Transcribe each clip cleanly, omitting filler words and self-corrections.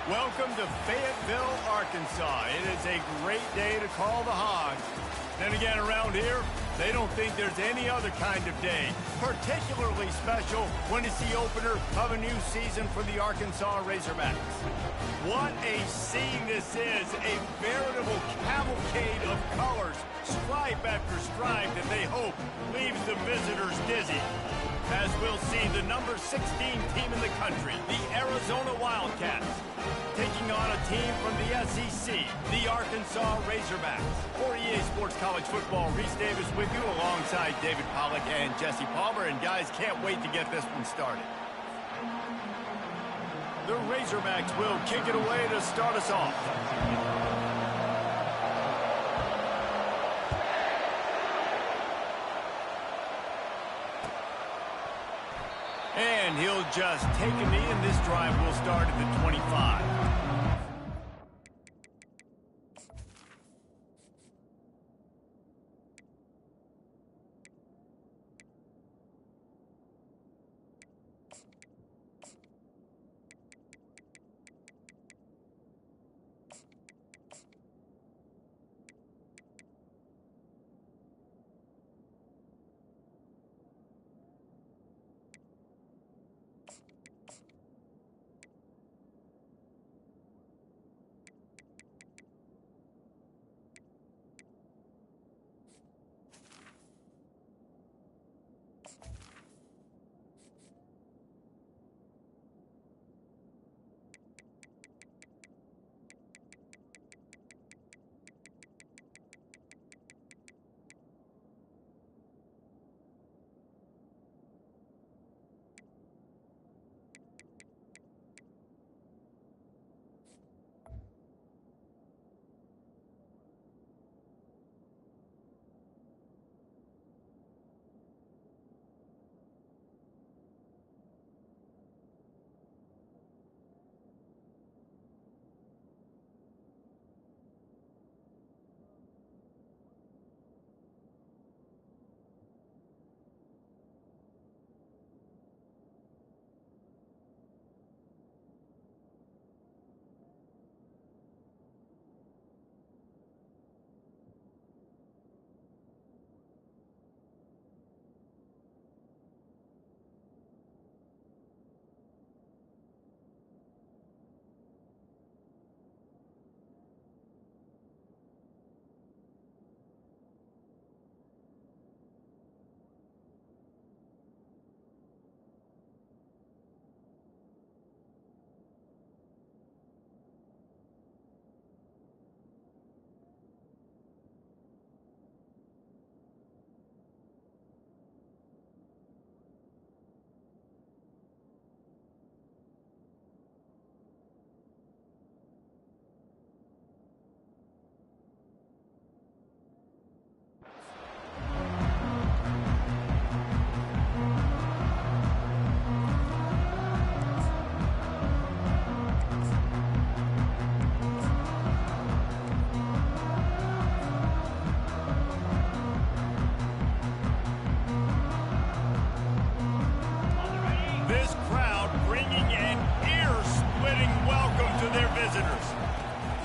Welcome to Fayetteville, Arkansas. It is a great day to call the Hogs. Then again, around here, they don't think there's any other kind of day particularly special when it's the opener of a new season for the Arkansas Razorbacks. What a scene this is, a veritable cavalcade of colors, stripe after stripe that they hope leaves the visitors dizzy. As we'll see the number 16 team in the country, the Arizona Wildcats, taking on a team from the SEC, the Arkansas Razorbacks. For EA Sports College Football, Reese Davis with you alongside David Pollack and Jesse Palmer. And guys, can't wait to get this one started. The Razorbacks will kick it away to start us off. And he'll just take a knee, and this drive will start at the 25.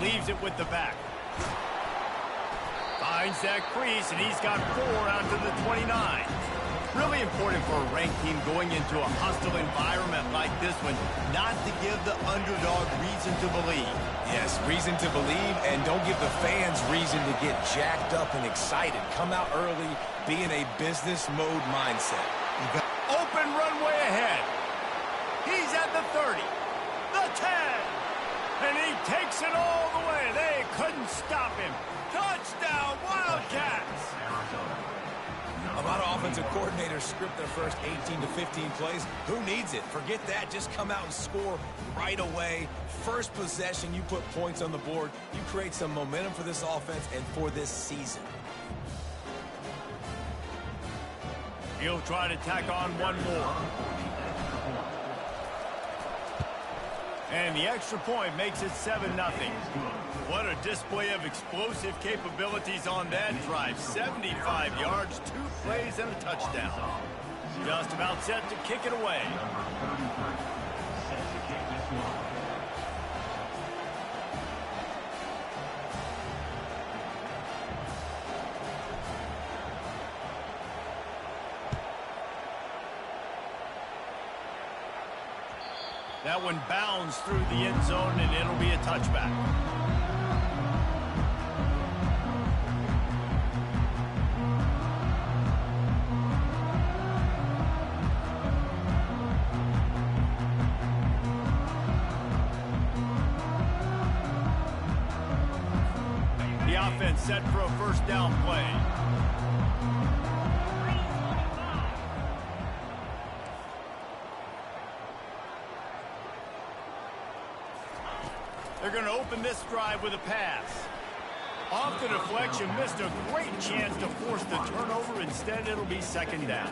Leaves it with the back. Finds that crease, and he's got 4 out to the 29. Really important for a ranked team going into a hostile environment like this one, not to give the underdog reason to believe. Yes, reason to believe, and don't give the fans reason to get jacked up and excited. Come out early, be in a business mode mindset. Open runway ahead. He's at the 30, the 10. And he takes it all the way. They couldn't stop him. Touchdown, Wildcats! A lot of offensive coordinators script their first 18 to 15 plays. Who needs it? Forget that. Just come out and score right away. First possession, you put points on the board. You create some momentum for this offense and for this season. He'll try to tack on one more. And the extra point makes it 7-0. What a display of explosive capabilities on that drive. 75 yards, 2 plays, and a touchdown. Just about set to kick it away. That one bounds through the end zone, and it'll be a touchback. The offense set for a first down play. They're going to open this drive with a pass. Off the deflection, missed a great chance to force the turnover. Instead, it'll be second down.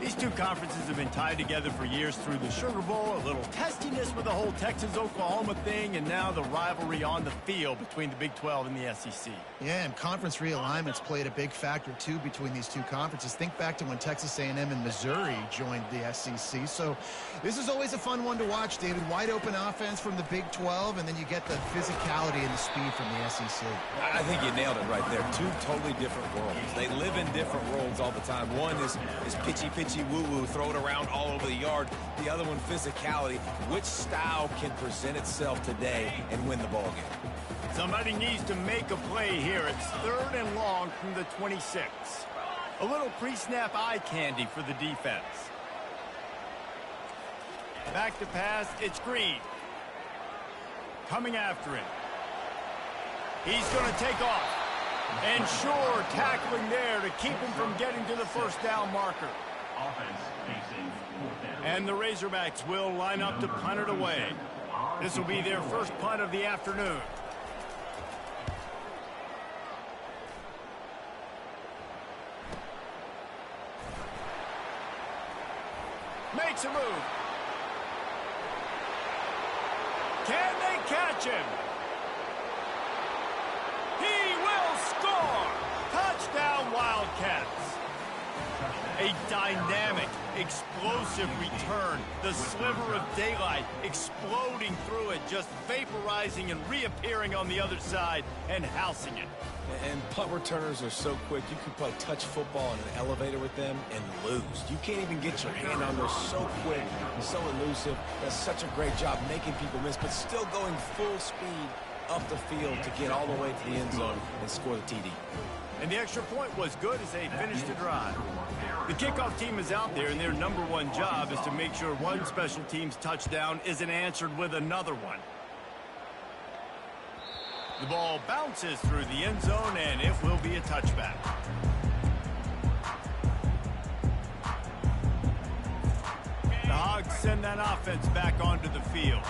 These two conferences have been tied together for years through the Sugar Bowl, a little testiness with the whole Texas-Oklahoma thing, and now the rivalry on the field between the Big 12 and the SEC. Yeah, and conference realignments played a big factor, too, between these two conferences. Think back to when Texas A&M and Missouri joined the SEC. So this is always a fun one to watch, David. Wide open offense from the Big 12, and then you get the physicality and the speed from the SEC. I think you nailed it right there. Two totally different worlds. They live in different worlds all the time. One is pitchy woo-woo, throw it around all over the yard. The other one, physicality. Which style can present itself today and win the ball game? Somebody needs to make a play here. It's 3rd and long from the 26. A little pre-snap eye candy for the defense. Back to pass, it's Green. Coming after him. He's going to take off. And sure, tackling there to keep him from getting to the first down marker. And the Razorbacks will line up to punt it away. This will be their first punt of the afternoon. Makes a move. Can they catch him? He will score! Touchdown, Wildcats. A dynamic, explosive return. The sliver of daylight exploding through it, just vaporizing and reappearing on the other side and housing it. And punt returners are so quick. You can play touch football in an elevator with them and lose. You can't even get your hand on those. So quick, so elusive. Does such a great job making people miss, but still going full speed up the field to get all the way to the end zone and score the TD. And the extra point was good as they finished the drive. The kickoff team is out there, and their #1 job is to make sure one special team's touchdown isn't answered with another one. The ball bounces through the end zone, and it will be a touchback. The Hogs send that offense back onto the field.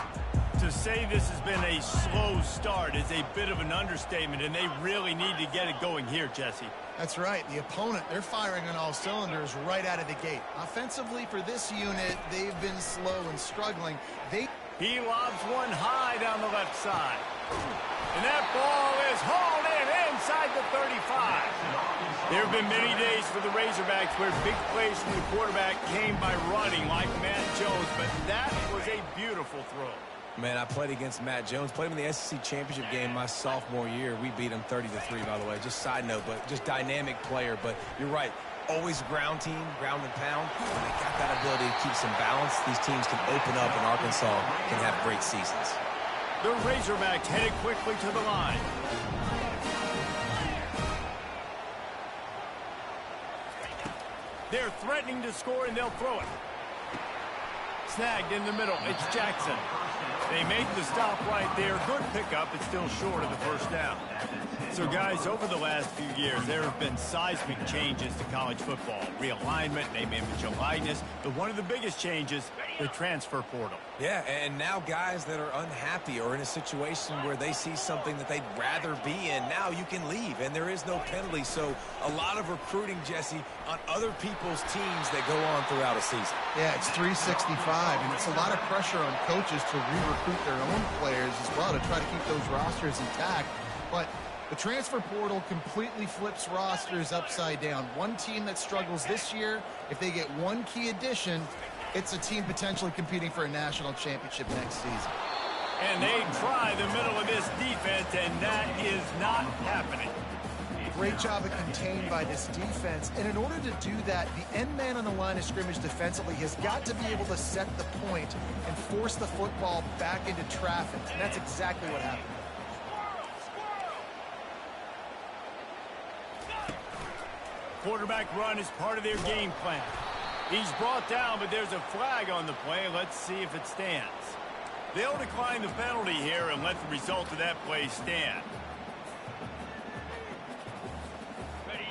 To say this has been a slow start is a bit of an understatement, and they really need to get it going here, Jesse. That's right. The opponent, they're firing on all cylinders right out of the gate. Offensively for this unit, they've been slow and struggling. He lobs one high down the left side. And that ball is hauled in inside the 35. There have been many days for the Razorbacks where big plays from the quarterback came by running like Matt Jones, but that was a beautiful throw. Man, I played against Matt Jones. Played him in the SEC championship game my sophomore year. We beat him 30-3, by the way. Just side note, but just dynamic player. But you're right. Always ground team, ground and pound. When they got that ability to keep some balance, these teams can open up, and Arkansas can have great seasons. The Razorbacks headed quickly to the line. They're threatening to score, and they'll throw it. Snagged in the middle. It's Jackson. They make the stop right there. Good pickup. It's still short of the first down. So, guys, over the last few years, there have been seismic changes to college football. Realignment, name, image, and likeness. But one of the biggest changes, the transfer portal. Yeah, and now guys that are unhappy or in a situation where they see something that they'd rather be in, now you can leave, and there is no penalty. So a lot of recruiting, Jesse, on other people's teams that go on throughout a season. Yeah, it's 365, and it's a lot of pressure on coaches to re-recruit their own players as well to try to keep those rosters intact. But the transfer portal completely flips rosters upside down. One team that struggles this year, if they get one key addition, it's a team potentially competing for a national championship next season. And they try the middle of this defense, and that is not happening. great job of contained by this defense. And in order to do that, the end man on the line of scrimmage defensively has got to be able to set the point and force the football back into traffic. And that's exactly what happened. Quarterback run is part of their game plan. He's brought down, but there's a flag on the play. Let's see if it stands. They'll decline the penalty here and let the result of that play stand.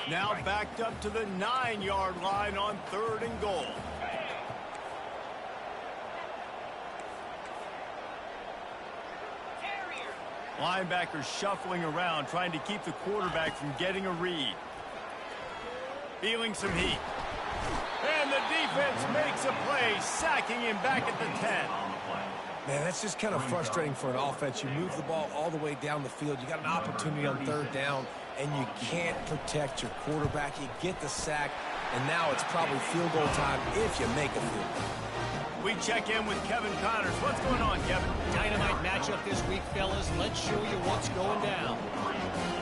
Now backed up to the 9-yard line on 3rd and goal. Linebackers shuffling around, trying to keep the quarterback from getting a read. Feeling some heat. And the defense makes a play, sacking him back at the 10. Man, that's just kind of frustrating for an offense. You move the ball all the way down the field. You got an opportunity on 3rd down, and you can't protect your quarterback. You get the sack, and now it's probably field goal time if you make a field goal. We check in with Kevin Connors. What's going on, Kevin? Dynamite matchup this week, fellas. Let's show you what's going down.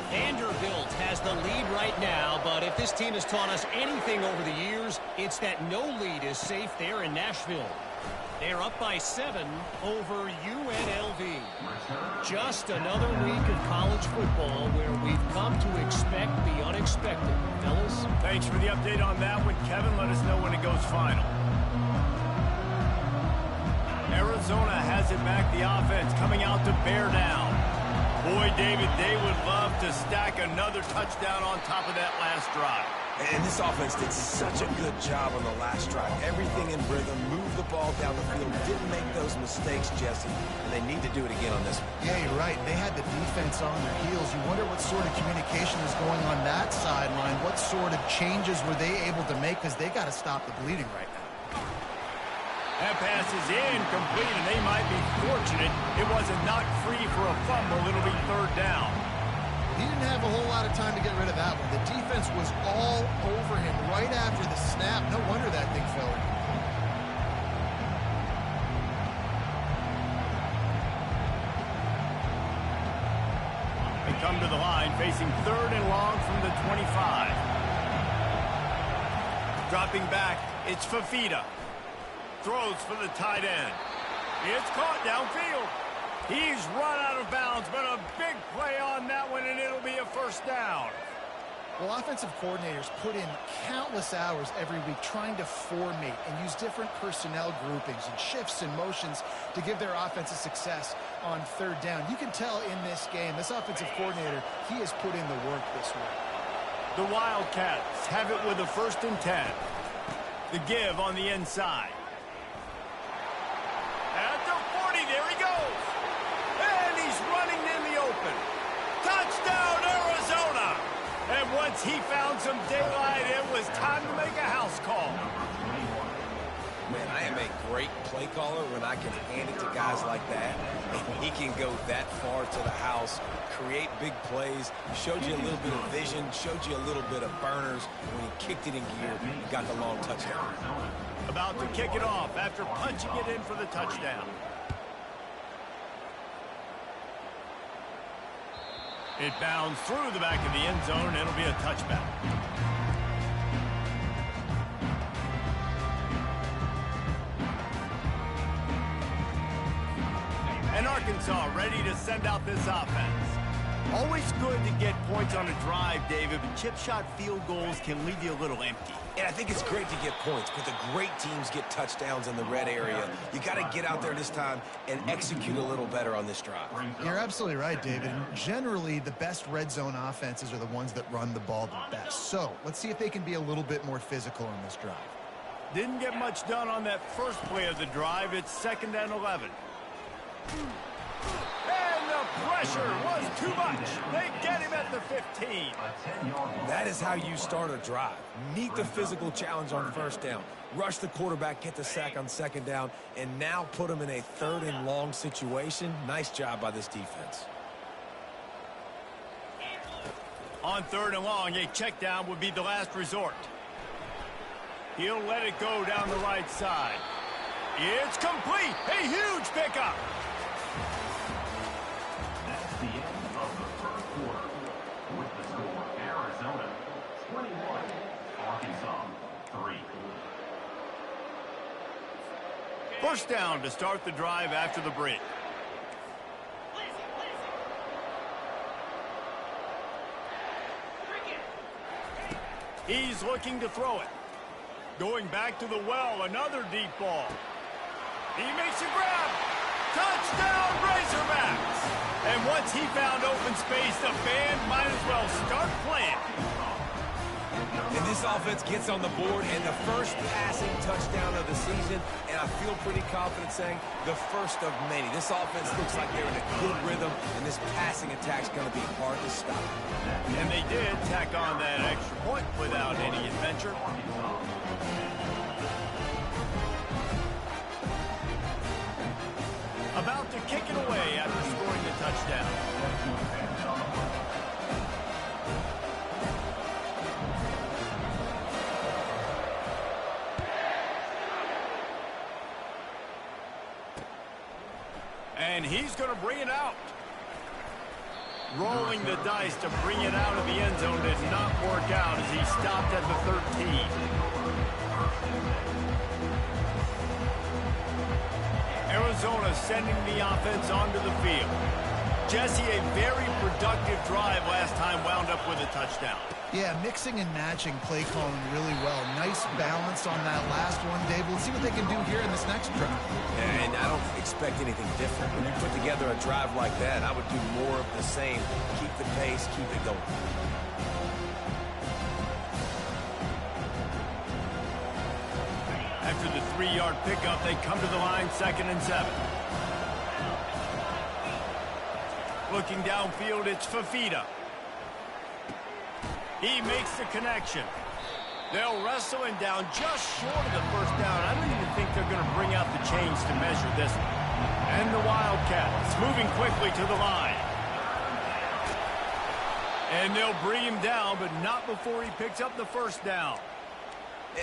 Vanderbilt has the lead right now, but if this team has taught us anything over the years, it's that no lead is safe there in Nashville. They're up by 7 over UNLV. Just another week of college football where we've come to expect the unexpected. Fellas? Thanks for the update on that one, Kevin. Let us know when it goes final. Arizona has it back, the offense coming out to bear down. Boy, David, they would love to stack another touchdown on top of that last drive. And this offense did such a good job on the last drive. Everything in rhythm, moved the ball down the field, didn't make those mistakes, Jesse, and they need to do it again on this one. Yeah, you're right. They had the defense on their heels. You wonder what sort of communication is going on that sideline. What sort of changes were they able to make, because they got to stop the bleeding right now. That pass is incomplete, and they might be fortunate it wasn't knocked free for a fumble. It'll be 3rd down. He didn't have a whole lot of time to get rid of that one. The defense was all over him right after the snap. No wonder that thing fell in. They come to the line, facing 3rd and long from the 25. Dropping back, it's Fafita. Throws for the tight end. It's caught downfield. He's run out of bounds, but a big play on that one, and it'll be a 1st down. Well, offensive coordinators put in countless hours every week trying to formate and use different personnel groupings and shifts and motions to give their offense a success on 3rd down. You can tell in this game, this offensive coordinator, he has put in the work this week. The Wildcats have it with a 1st and 10. The give on the inside. At the 40, there he goes. And he's running in the open. Touchdown, Arizona! And once he found some daylight, it was time to make a house call. Man, I am a great play caller when I can hand it to guys like that. And he can go that far to the house, create big plays, showed you a little bit of vision, showed you a little bit of burners. When he kicked it in gear, he got the long touchdown. About to kick it off after punching it in for the touchdown. It bounds through the back of the end zone, and it'll be a touchback. And Arkansas ready to send out this offense. Always good to get points on a drive, David, but chip shot field goals can leave you a little empty. And I think it's great to get points, but the great teams get touchdowns in the red area. You got to get out there this time and execute a little better on this drive. You're absolutely right, David. And generally, the best red zone offenses are the ones that run the ball the best. So let's see if they can be a little bit more physical on this drive. Didn't get much done on that first play of the drive. It's 2nd and 11. And the pressure was too much. They get him at the 15. That is how you start a drive. Meet the physical challenge on 1st down. Rush the quarterback, get the sack on 2nd down, and now put him in a 3rd and long situation. Nice job by this defense. On 3rd and long, a check down would be the last resort. He'll let it go down the right side. It's complete. A huge pickup. That's the end of the 1st quarter. With the score, Arizona Minnesota 21, Arkansas 3. First down to start the drive after the break. He's looking to throw it. Going back to the well, another deep ball. He makes a grab. Touchdown, Razorbacks! And once he found open space, the band might as well start playing. And this offense gets on the board, and the first passing touchdown of the season, and I feel pretty confident saying the first of many. This offense looks like they're in a good rhythm, and this passing attack's going to be hard to stop. And they did tack on that extra point without any adventure. About to kick it away after scoring the touchdown. And he's going to bring it out. Rolling the dice to bring it out of the end zone did not work out as he stopped at the 13. Arizona sending the offense onto the field. Jesse, a very productive drive last time wound up with a touchdown. Yeah, mixing and matching play calling really well. Nice balance on that last one, Dave. Let's see what they can do here in this next drive. And I don't expect anything different. When you put together a drive like that, I would do more of the same. Keep the pace, keep it going. After the 3-yard pickup, they come to the line, 2nd and 7. Looking downfield, it's Fafita. He makes the connection. They'll wrestle him down just short of the first down. I don't even think they're going to bring out the chains to measure this one. And the Wildcats moving quickly to the line. And they'll bring him down, but not before he picks up the first down.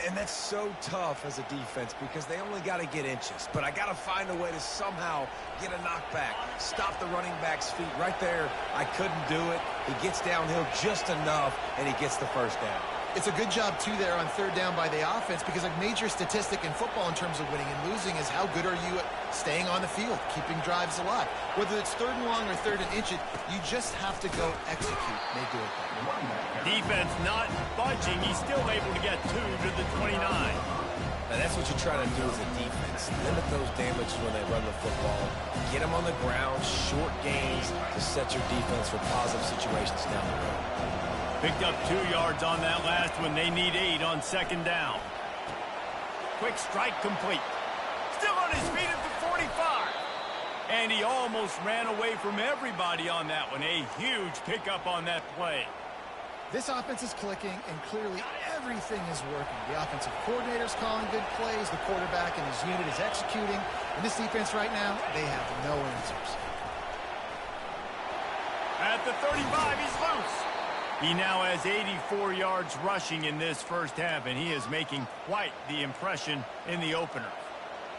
And that's so tough as a defense because they only got to get inches. But I got to find a way to somehow get a knockback, stop the running back's feet. Right there, I couldn't do it. He gets downhill just enough, and he gets the first down. It's a good job, too, there on 3rd down by the offense because a major statistic in football in terms of winning and losing is how good are you at staying on the field, keeping drives alive. Whether it's 3rd and long or 3rd and inches, you just have to go execute. They do it that way. Defense not budging. He's still able to get 2 to the 29. Now, that's what you try to do as a defense. Limit those damages when they run the football. Get them on the ground, short gains to set your defense for positive situations down the road. Picked up 2 yards on that last one. They need 8 on 2nd down. Quick strike complete. Still on his feet at the 45. And he almost ran away from everybody on that one. A huge pickup on that play. This offense is clicking, and clearly everything is working. The offensive coordinator's calling good plays. The quarterback and his unit is executing. And this defense right now, they have no answers. At the 35, he's loose. He now has 84 yards rushing in this first half, and he is making quite the impression in the opener.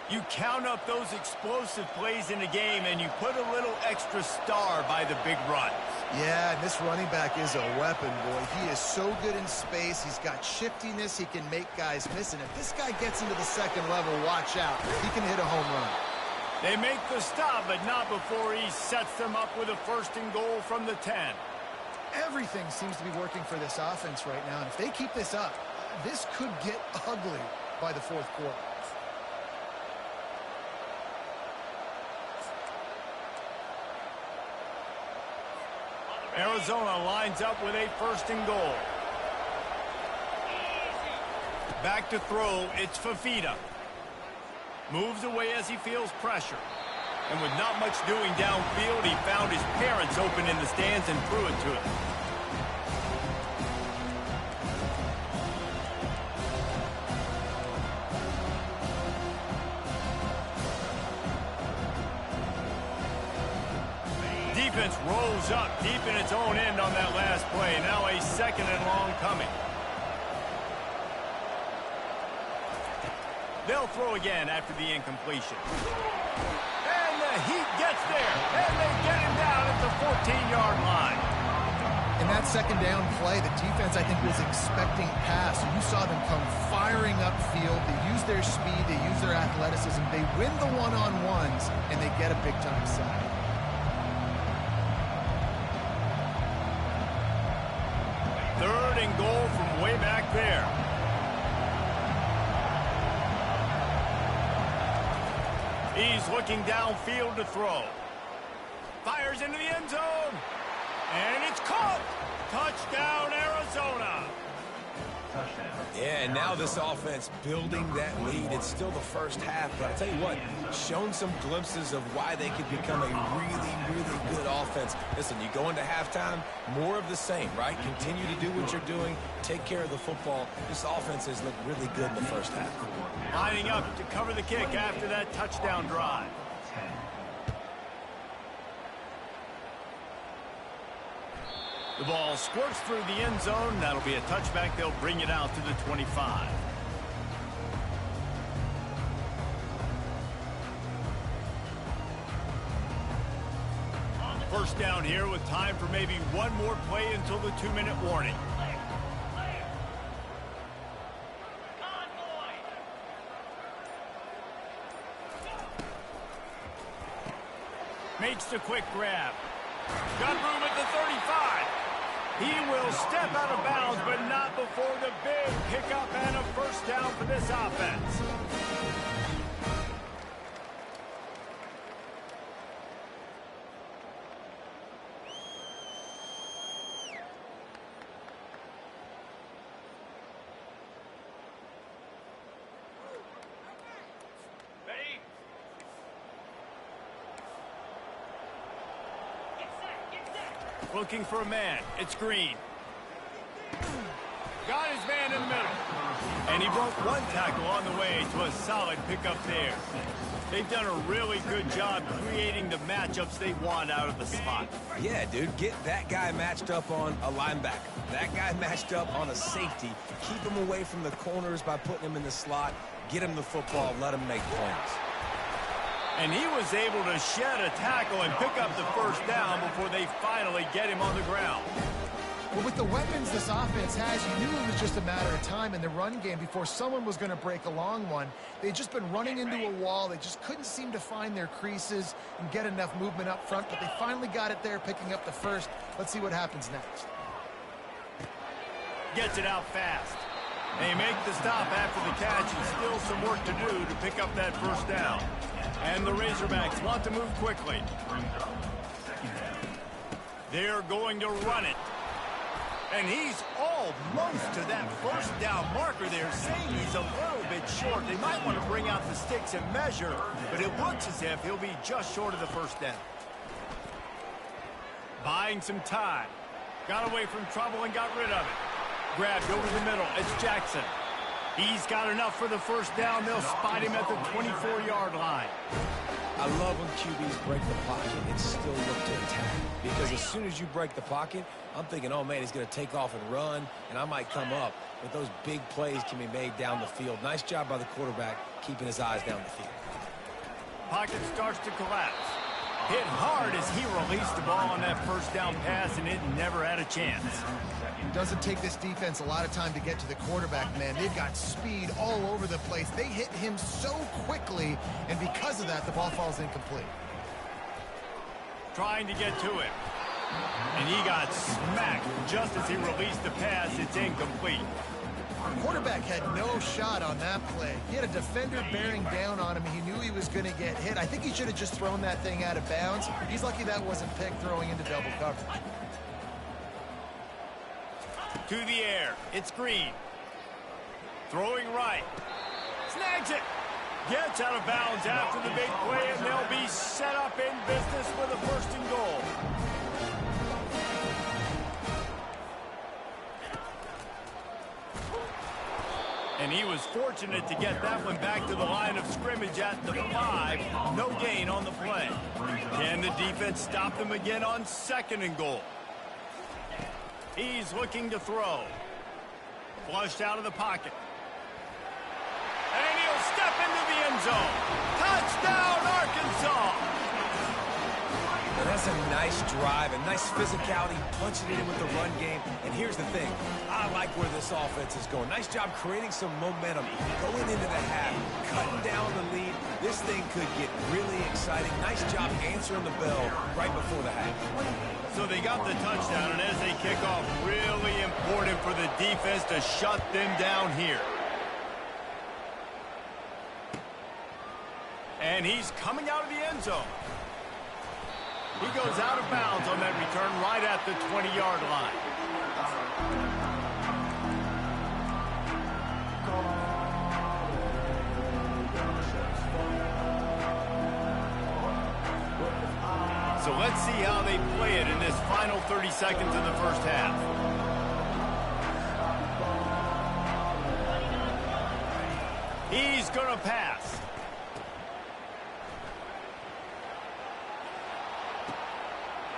You count up those explosive plays in a game, and you put a little extra star by the big runs. Yeah, and this running back is a weapon, boy. He is so good in space. He's got shiftiness. He can make guys miss. And if this guy gets into the 2nd level, watch out. He can hit a home run. They make the stop, but not before he sets them up with a 1st and goal from the 10. Everything seems to be working for this offense right now. And if they keep this up, this could get ugly by the 4th quarter. Arizona lines up with a 1st and goal. Back to throw, it's Fafita. Moves away as he feels pressure. And with not much doing downfield, he found his parents open in the stands and threw it to him. Defense rolls up deep in its own end on that last play. Now a 2nd and long coming. They'll throw again after the incompletion. And the Heat gets there, and they get him down at the 14-yard line. In that second down play, the defense, I think, was expecting pass. You saw them come firing upfield. They use their speed. They use their athleticism. They win the one-on-ones, and they get a big-time sack. Third and goal from way back there. He's looking downfield to throw. Fires into the end zone. And it's caught. Touchdown, Arizona. Yeah, and now this offense building that lead. It's still the first half, but I'll tell you what, shown some glimpses of why they could become a really, really good offense. Listen, you go into halftime, more of the same, right? Continue to do what you're doing, take care of the football. This offense has looked really good in the first half. Lining up to cover the kick after that touchdown drive. The ball squirts through the end zone. That'll be a touchback. They'll bring it out to the 25. First down here with time for maybe one more play until the 2-minute warning. Makes the quick grab. Got room at the 35. He will step out of bounds, but not before the big pickup and a first down for this offense. Looking for a man. It's Green. Got his man in the middle. And he broke one tackle on the way to a solid pickup there. They've done a really good job creating the matchups they want out of the slot. Yeah, dude, get that guy matched up on a linebacker. That guy matched up on a safety. Keep him away from the corners by putting him in the slot. Get him the football. Let him make plays. And he was able to shed a tackle and pick up the first down before they finally get him on the ground. Well, with the weapons this offense has, you knew it was just a matter of time in the run game before someone was going to break a long one. They'd just been running into a wall. They just couldn't seem to find their creases and get enough movement up front, but they finally got it there, picking up the first. Let's see what happens next. Gets it out fast. They make the stop after the catch, and still some work to do to pick up that first down. And the Razorbacks want to move quickly. They're going to run it. And he's almost to that first down marker there, saying he's a little bit short. They might want to bring out the sticks and measure, but it looks as if he'll be just short of the first down. Buying some time. Got away from trouble and got rid of it. Grabbed over the middle. It's Jackson. He's got enough for the first down. They'll spot him at the 24-yard line. I love when QBs break the pocket and still look to attack. Because as soon as you break the pocket, I'm thinking, oh, man, he's going to take off and run, and I might come up. But those big plays can be made down the field. Nice job by the quarterback keeping his eyes down the field. Pocket starts to collapse. Hit hard as he released the ball on that first down pass, and it never had a chance. It doesn't take this defense a lot of time to get to the quarterback, man. They've got speed all over the place. They hit him so quickly, and because of that, the ball falls incomplete. Trying to get to it. And he got smacked just as he released the pass. It's incomplete. The quarterback had no shot on that play. He had a defender bearing down on him. He knew he was going to get hit. I think he should have just thrown that thing out of bounds. He's lucky that wasn't picked throwing into double coverage. To the air. It's Green. Throwing right. Snags it. Gets out of bounds after the big play, and they'll be set up in business with a first and goal. And he was fortunate to get that one back to the line of scrimmage at the 5. No gain on the play. Can the defense stop them again on second and goal? He's looking to throw. Flushed out of the pocket. And he'll step into the end zone. Touchdown, Arkansas! That's a nice drive, a nice physicality, punching it in with the run game. And here's the thing. I like where this offense is going. Nice job creating some momentum, going into the half, cutting down the lead. This thing could get really exciting. Nice job answering the bell right before the half. So they got the touchdown, and as they kick off, really important for the defense to shut them down here. And he's coming out of the end zone. He goes out of bounds on that return right at the 20-yard line. So let's see how they play it in this final 30 seconds of the first half. He's going to pass.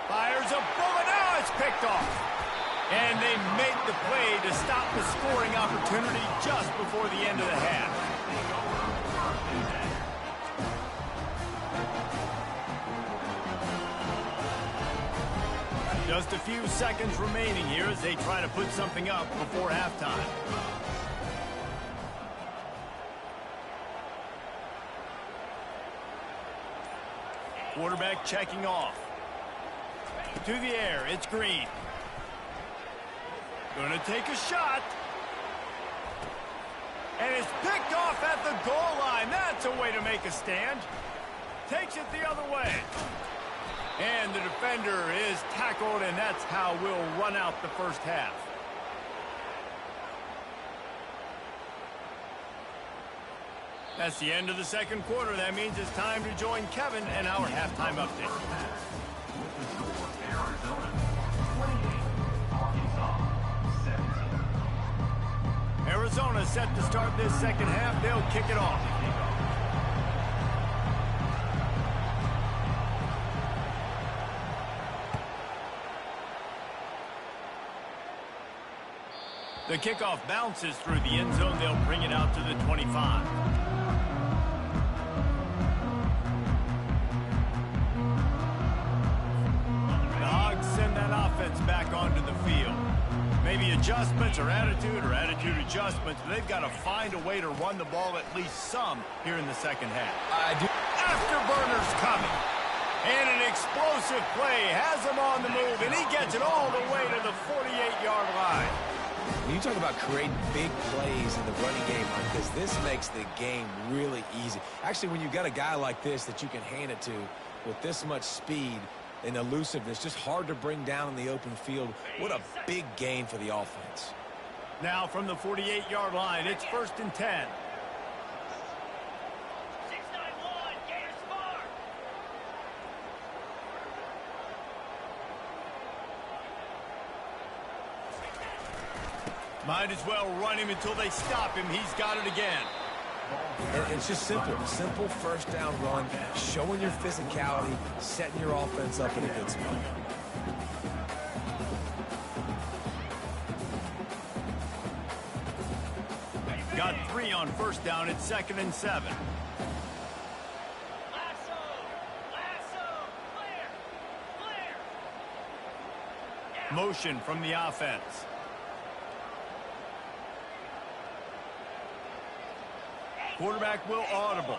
Fires a bullet. Now it's picked off. And they make the play to stop the scoring opportunity just before the end of the half. Just a few seconds remaining here as they try to put something up before halftime. Quarterback checking off. To the air, it's Green. Gonna take a shot. And it's picked off at the goal line. That's a way to make a stand. Takes it the other way. And the defender is tackled, and that's how we'll run out the first half. That's the end of the second quarter. That means it's time to join Kevin and our halftime update. Arizona set to start this second half. They'll kick it off. The kickoff bounces through the end zone. They'll bring it out to the 25. The Hogs send that offense back onto the field. Maybe adjustments or attitude adjustments, but they've got to find a way to run the ball at least some here in the second half. Afterburners coming. And an explosive play has him on the move, and he gets it all the way to the 48-yard line. When you talk about creating big plays in the running game like this makes the game really easy. Actually, when you've got a guy like this that you can hand it to with this much speed and elusiveness, just hard to bring down in the open field. What a big gain for the offense. Now from the 48-yard line, it's 1st and 10. Might as well run him until they stop him. He's got it again. And it's just simple. Simple first down run, showing your physicality, setting your offense up in a good spot. Got 3 on first down. It's 2nd and 7. Motion from the offense. Quarterback will audible.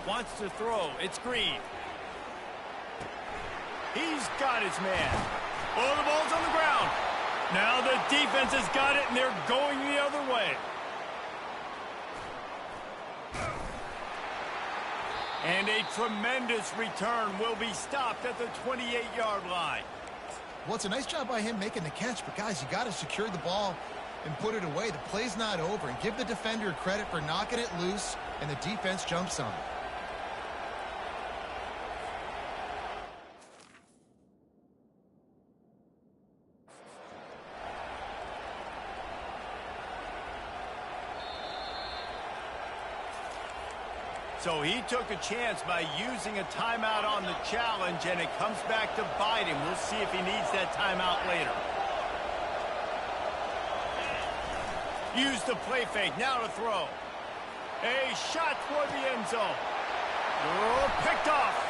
Wants to throw. It's Green. He's got his man. Oh, the ball's on the ground. Now the defense has got it, and they're going the other way. And a tremendous return will be stopped at the 28-yard line. Well, it's a nice job by him making the catch, but guys, you got to secure the ball and put it away. The play's not over, and give the defender credit for knocking it loose, and the defense jumps on it. So he took a chance by using a timeout on the challenge, and it comes back to bite him. We'll see if he needs that timeout later. Use the play fake. Now to throw. A shot toward the end zone. Oh, picked off.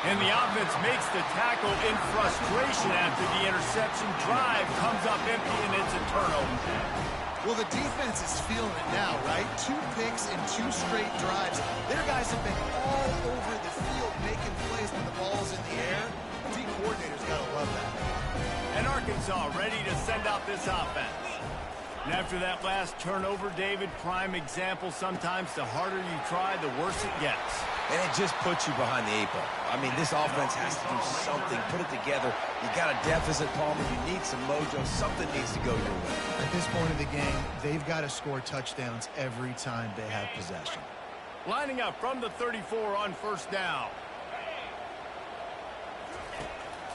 And the offense makes the tackle in frustration after the interception. Drive comes up empty, and it's a turnover. Well, the defense is feeling it now, right? 2 picks in 2 straight drives. Their guys have been all over the field making plays when the ball's in the air. D coordinator's got to love that. And Arkansas ready to send out this offense. And after that last turnover, David, prime example, sometimes the harder you try, the worse it gets. And it just puts you behind the 8 ball. I mean, this offense has to do something, put it together. You got a deficit, Palmer. You need some mojo. Something needs to go your way. At this point of the game, they've got to score touchdowns every time they have possession. Lining up from the 34 on first down.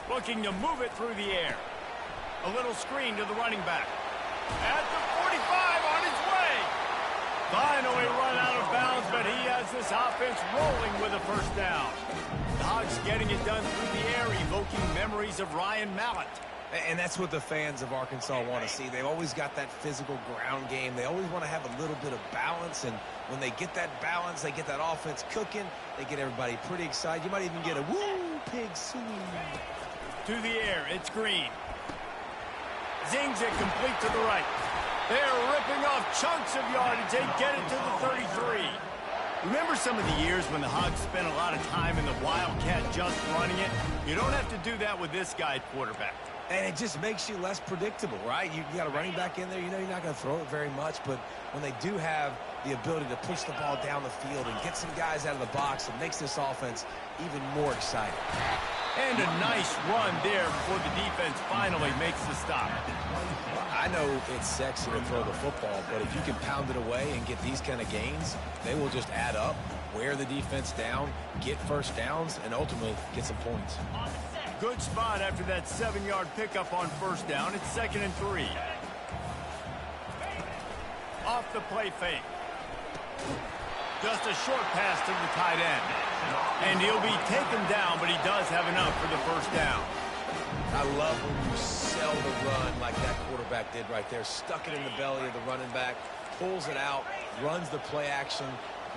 Looking to move it through the air. A little screen to the running back. At the 45 on his way. Finally run out of bounds, but he has this offense rolling with a first down. The Hogs getting it done through the air, evoking memories of Ryan Mallett. And that's what the fans of Arkansas want to see. They've always got that physical ground game. They always want to have a little bit of balance, and when they get that balance, they get that offense cooking, they get everybody pretty excited. You might even get a woo, pig swing. To the air, it's Green. Zings it complete to the right. They're ripping off chunks of yardage. They get it to the 33. Remember some of the years when the Hogs spent a lot of time in the Wildcat just running it? You don't have to do that with this guy at quarterback. And it just makes you less predictable, right? You got a running back in there. You know you're not going to throw it very much, but when they do have the ability to push the ball down the field and get some guys out of the box, it makes this offense even more exciting. And a nice run there before the defense finally makes the stop. I know it's sexy to throw the football, but if you can pound it away and get these kind of gains, they will just add up, wear the defense down, get first downs, and ultimately get some points. Good spot after that 7-yard pickup on first down. It's 2nd and 3. Off the play fake. Just a short pass to the tight end. And he'll be taken down, but he does have enough for the first down. I love when you sell the run like that quarterback did right there. Stuck it in the belly of the running back, pulls it out, runs the play action.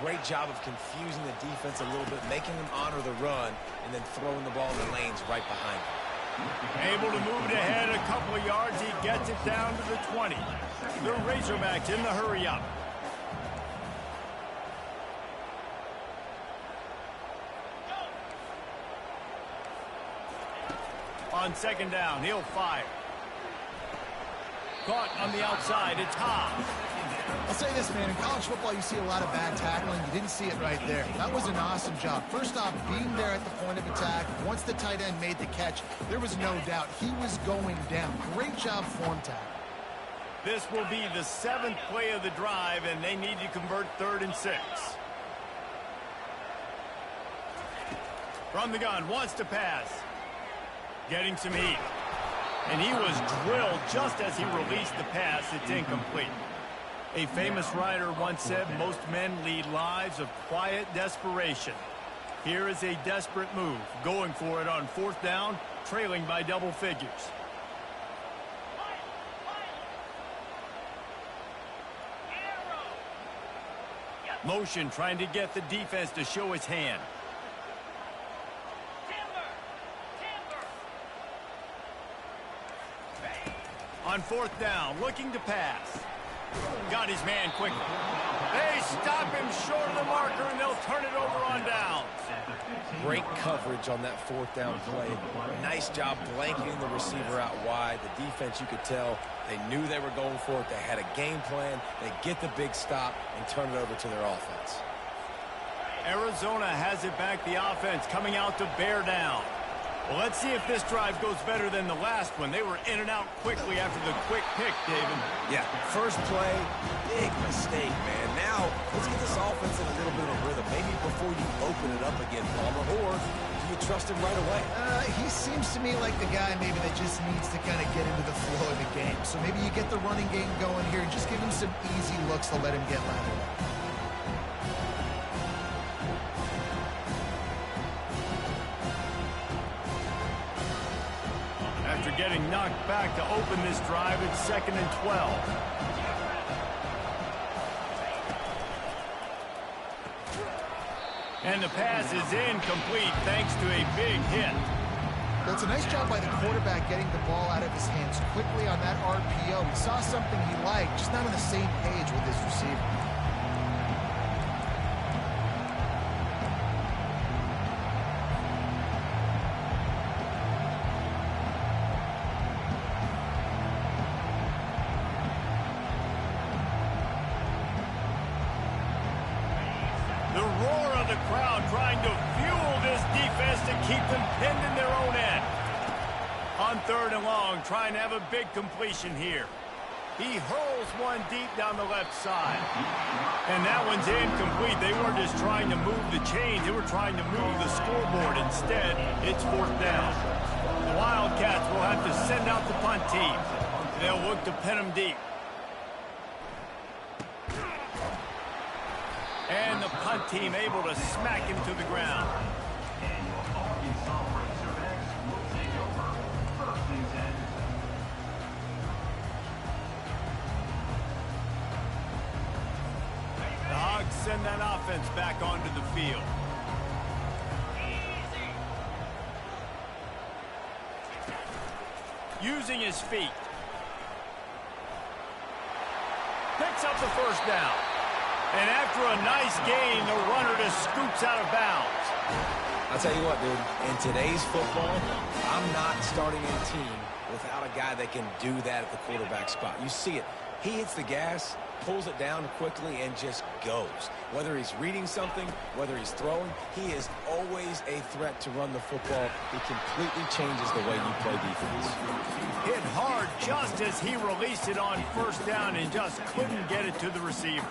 Great job of confusing the defense a little bit, making them honor the run, and then throwing the ball in the lanes right behind him. Able to move it ahead a couple of yards. He gets it down to the 20. The Razorbacks in the hurry-up. On 2nd down, he'll fire. Caught on the outside, it's Hobbs. I'll say this, man, in college football you see a lot of bad tackling. You didn't see it right there. That was an awesome job. First off, being there at the point of attack. Once the tight end made the catch, there was no doubt he was going down. Great job form tackle. This will be the 7th play of the drive, and they need to convert 3rd and 6. From the gun, wants to pass. Getting some heat. And he was drilled just as he released the pass. It's incomplete. A famous writer once said, most men lead lives of quiet desperation. Here is a desperate move, going for it on 4th down, trailing by double figures. Motion trying to get the defense to show his hand. On 4th down, looking to pass. Got his man quickly. They stop him short of the marker, and they'll turn it over on downs. Great coverage on that 4th down play. Nice job blanketing the receiver out wide. The defense, you could tell, they knew they were going for it. They had a game plan. They get the big stop and turn it over to their offense. Arizona has it back, the offense coming out to bear down. Well, let's see if this drive goes better than the last one. They were in and out quickly after the quick pick, David. Yeah, first play, big mistake, man. Now, let's get this offense in a little bit of rhythm. Maybe before you open it up again, Palmer, or do you trust him right away? He seems to me like the guy maybe that just needs to kind of get into the flow of the game. So maybe you get the running game going here and just give him some easy looks to let him get lateral. After getting knocked back to open this drive, it's 2nd and 12. And the pass is incomplete thanks to a big hit. Well, it's a nice job by the quarterback getting the ball out of his hands quickly on that RPO. He saw something he liked, just not on the same page with his receiver. The roar of the crowd trying to fuel this defense to keep them pinned in their own end. On 3rd and long, trying to have a big completion here. He hurls one deep down the left side. And that one's incomplete. They weren't just trying to move the chains. They were trying to move the scoreboard. Instead, it's 4th down. The Wildcats will have to send out the punt team. They'll look to pin them deep. And the punt team able to smack him to the ground. The Hogs send that offense back onto the field. Using his feet. Picks up the 1st down. And after a nice gain, the runner just scoots out of bounds. I'll tell you what, dude, in today's football, I'm not starting a team without a guy that can do that at the quarterback spot. You see it. He hits the gas, pulls it down quickly, and just goes. Whether he's reading something, whether he's throwing, he is always a threat to run the football. He completely changes the way you play defense. Hit hard just as he released it on 1st down and just couldn't get it to the receiver.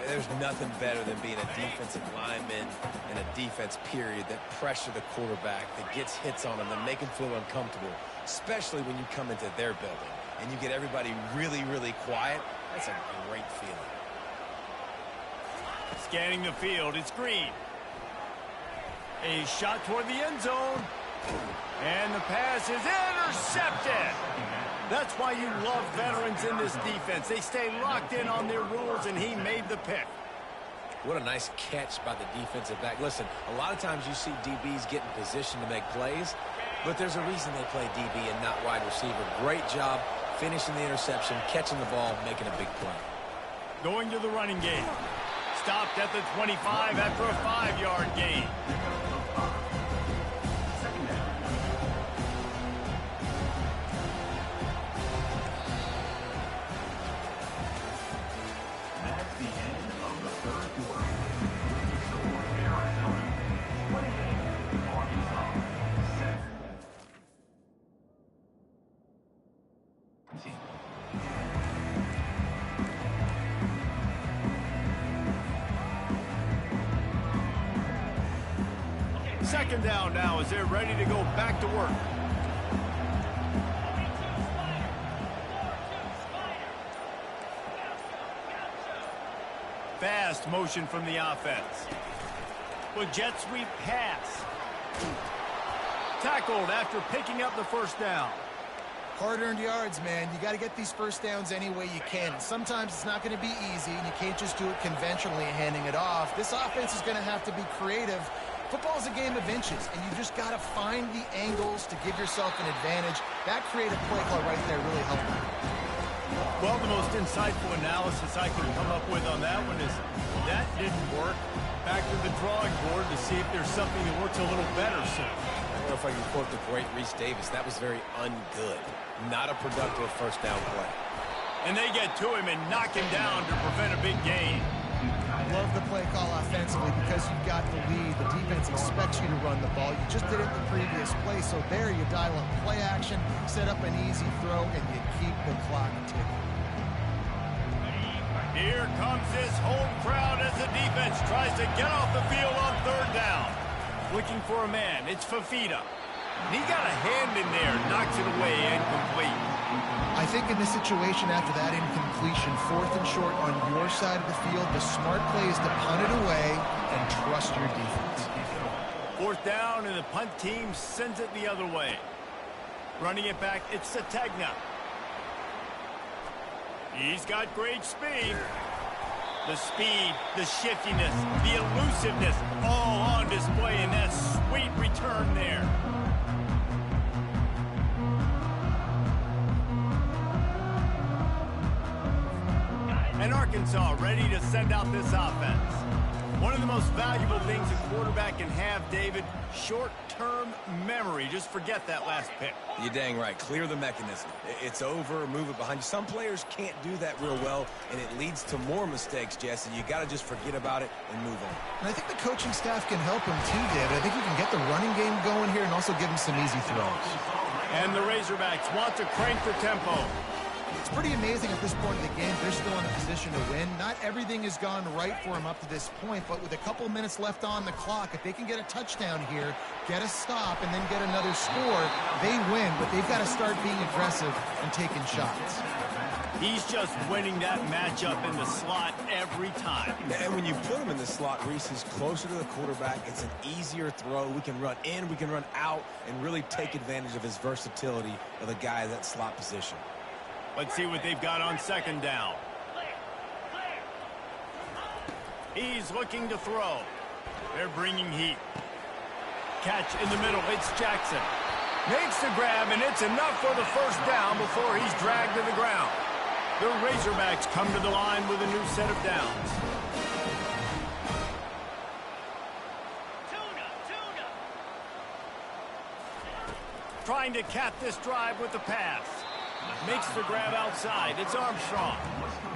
There's nothing better than being a defensive lineman in a defense period that pressure the quarterback, that gets hits on him, that make him feel uncomfortable, especially when you come into their building and you get everybody really, really quiet. That's a great feeling. Scanning the field, it's Green. A shot toward the end zone. And the pass is intercepted. That's why you love veterans in this defense. They stay locked in on their rules, and he made the pick. What a nice catch by the defensive back. Listen, a lot of times you see DBs get in position to make plays, but there's a reason they play DB and not wide receiver. Great job finishing the interception, catching the ball, making a big play. Going to the running game. Stopped at the 25 after a 5-yard gain. Second down now as they're ready to go back to work. Fast motion from the offense. With jet sweep pass. Tackled after picking up the 1st down. Hard-earned yards, man. You got to get these 1st downs any way you can. Sometimes it's not going to be easy, and you can't just do it conventionally handing it off. This offense is going to have to be creative. Football's a game of inches, and you just got to find the angles to give yourself an advantage. That creative play call right there really helped them. Well, the most insightful analysis I can come up with on that one is that didn't work. Back to the drawing board to see if there's something that works a little better soon. I don't know if I can quote the great Reese Davis. That was very ungood. Not a productive 1st down play. And they get to him and knock him down to prevent a big gain. Love the play call offensively because you've got the lead. The defense expects you to run the ball. You just did it the previous play, so there you dial up play action, set up an easy throw, and you keep the clock ticking. Here comes this home crowd as the defense tries to get off the field on 3rd down. Looking for a man. It's Fafita. He got a hand in there, knocks it away, incomplete. I think in this situation after that incompletion, 4th and short on your side of the field, the smart play is to punt it away and trust your defense. 4th down, and the punt team sends it the other way. Running it back, it's Sategna. He's got great speed. The speed, the shiftiness, the elusiveness, all on display in that sweet return there. And Arkansas ready to send out this offense. One of the most valuable things a quarterback can have, David, short-term memory. Just forget that last pick. You're dang right. Clear the mechanism. It's over, move it behind you. Some players can't do that real well, and it leads to more mistakes, Jesse. You got to just forget about it and move on. And I think the coaching staff can help him too, David. I think you can get the running game going here and also give him some easy throws. And the Razorbacks want to crank the tempo. It's pretty amazing at this point in the game. They're still in a position to win. Not everything has gone right for them up to this point, but with a couple minutes left on the clock, if they can get a touchdown here, get a stop, and then get another score, they win. But they've got to start being aggressive and taking shots. He's just winning that matchup in the slot every time. And when you put him in the slot, Reese is closer to the quarterback. It's an easier throw. We can run in, we can run out, and really take advantage of his versatility of the guy in that slot position. Let's see what they've got on second down. He's looking to throw. They're bringing heat. Catch in the middle. It's Jackson. Makes the grab, and it's enough for the first down before he's dragged to the ground. The Razorbacks come to the line with a new set of downs. Trying to cap this drive with the pass. Makes the grab outside. It's Armstrong.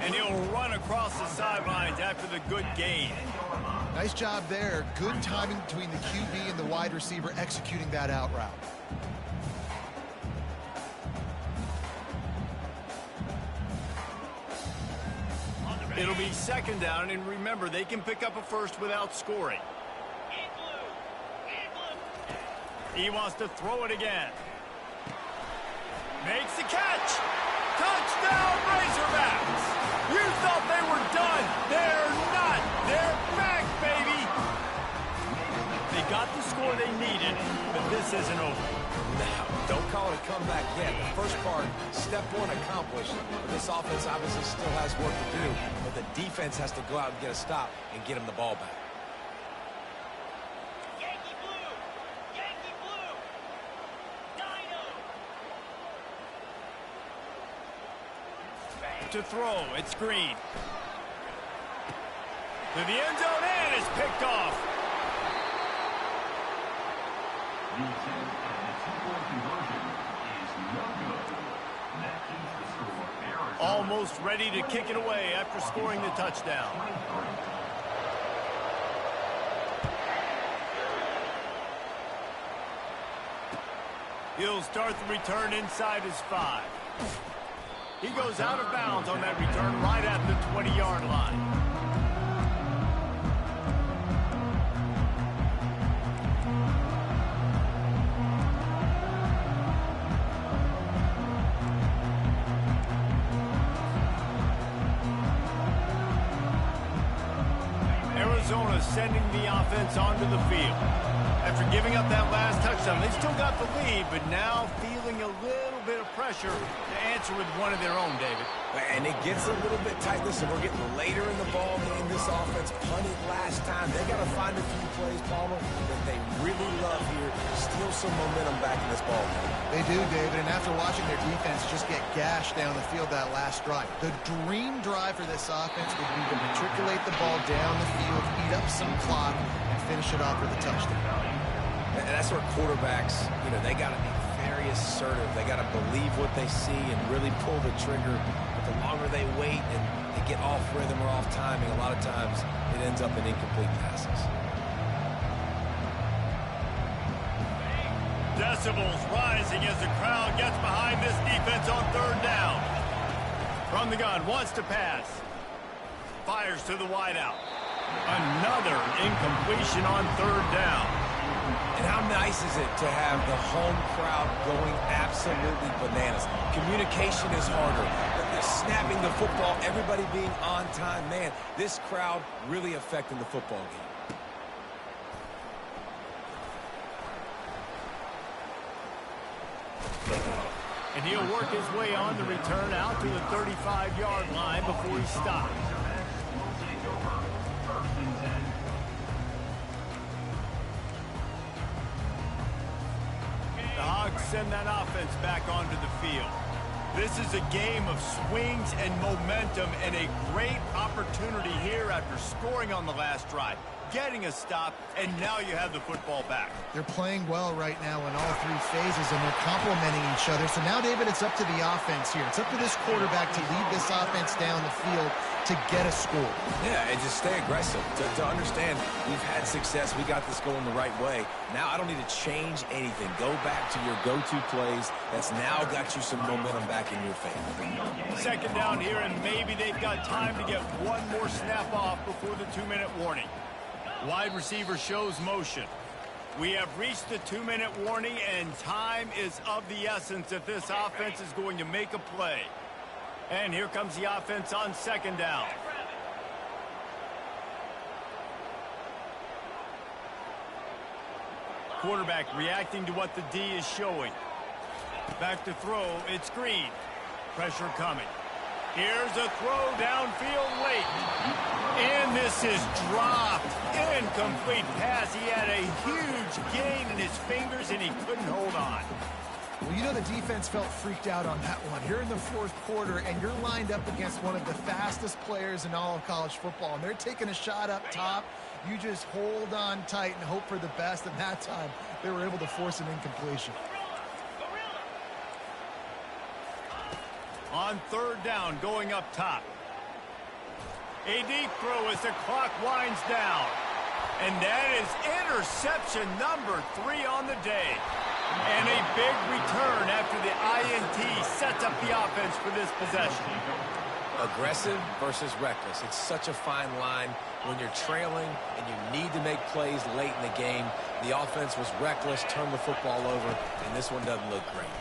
And he'll run across the sidelines after the good gain. Nice job there. Good timing between the QB and the wide receiver executing that out route. It'll be second down, and remember, they can pick up a first without scoring. He wants to throw it again. Makes the catch. Touchdown, Razorbacks. You thought they were done. They're not. They're back, baby. They got the score they needed, but this isn't over. Now, don't call it a comeback yet. The first part, step one accomplished. But this offense obviously still has work to do. But the defense has to go out and get a stop and get him the ball back. To throw, it's Green. To the end zone, and it's picked off. The attempt at the two-point conversion is no good. That keeps the score Arizona. Almost ready to kick it away after scoring the touchdown. He'll start the return inside his 5. He goes out of bounds on that return right at the 20-yard line. Arizona sending the offense onto the field. After giving up that last touchdown, they still got the lead, but now feeling a little bit of pressure to answer with one of their own, David. And it gets a little bit tight. Listen, we're getting later in the ball game. This offense punted last time. They got to find a few plays, Palmer, that they really love here. Steal some momentum back in this ball game. They do, David, and after watching their defense just get gashed down the field that last drive, the dream drive for this offense would be to matriculate the ball down the field, eat up some clock, and finish it off with a touchdown. And that's where quarterbacks, they got to be very assertive. They got to believe what they see and really pull the trigger. But the longer they wait and they get off rhythm or off timing, a lot of times it ends up in incomplete passes. Decibels rising as the crowd gets behind this defense on third down. From the gun, wants to pass. Fires to the wideout. Another incompletion on third down. And how nice is it to have the home crowd going absolutely bananas? Communication is harder. They're snapping the football, everybody being on time. Man, this crowd really affecting the football game. And he'll work his way on the return out to the 35-yard line before he stops. send that offense back onto the field. This is a game of swings and momentum, and a great opportunity here after scoring on the last drive, getting a stop, and now you have the football back. They're playing well right now in all three phases, and they're complementing each other. So now, David, it's up to the offense here. It's up to this quarterback to lead this offense down the field to get a score. Yeah, and just stay aggressive. To understand we've had success, we got this going the right way. Now I don't need to change anything. Go back to your go-to plays. That's now got you some momentum back in your favor. Second down here, and maybe they've got time to get one more snap off before the 2-minute warning. Wide receiver shows motion. We have reached the 2-minute warning, and time is of the essence if this offense is going to make a play. And here comes the offense on second down. Quarterback reacting to what the D is showing. Back to throw, it's Green. Pressure coming. Here's a throw downfield late. And this is dropped. Incomplete pass. He had a huge gain in his fingers, and he couldn't hold on. Well, you know the defense felt freaked out on that one. You're in the fourth quarter, and you're lined up against one of the fastest players in all of college football, and they're taking a shot up top. You just hold on tight and hope for the best, and that time they were able to force an incompletion. On third down, going up top. A deep throw as the clock winds down. And that is interception number 3 on the day. And a big return after the INT sets up the offense for this possession. Aggressive versus reckless. It's such a fine line when you're trailing and you need to make plays late in the game. The offense was reckless, turned the football over, and this one doesn't look great.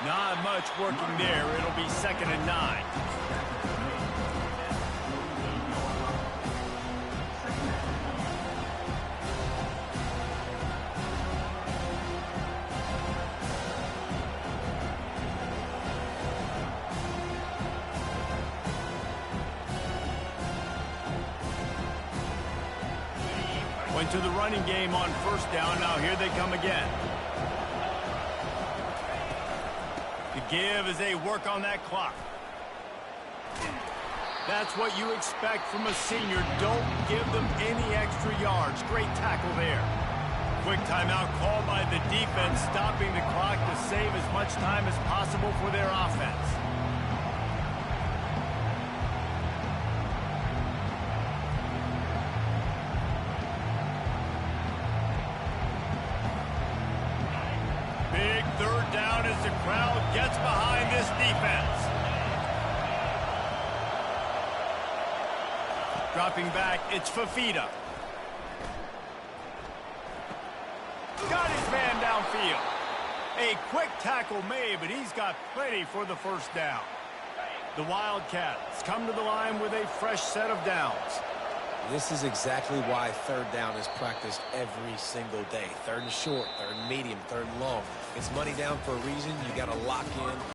Not much working there. It'll be 2nd and 9. Went to the running game on first down. Now here they come again. The give as they work on that clock. That's what you expect from a senior. Don't give them any extra yards. Great tackle there. Quick timeout called by the defense, stopping the clock to save as much time as possible for their offense. Big third down as the crowd gets behind this defense. Dropping back, it's Fafita. Got his man downfield. A quick tackle made, but he's got plenty for the first down. The Wildcats come to the line with a fresh set of downs. This is exactly why third down is practiced every single day. Third and short, third and medium, third and long. It's money down for a reason. You got to lock in.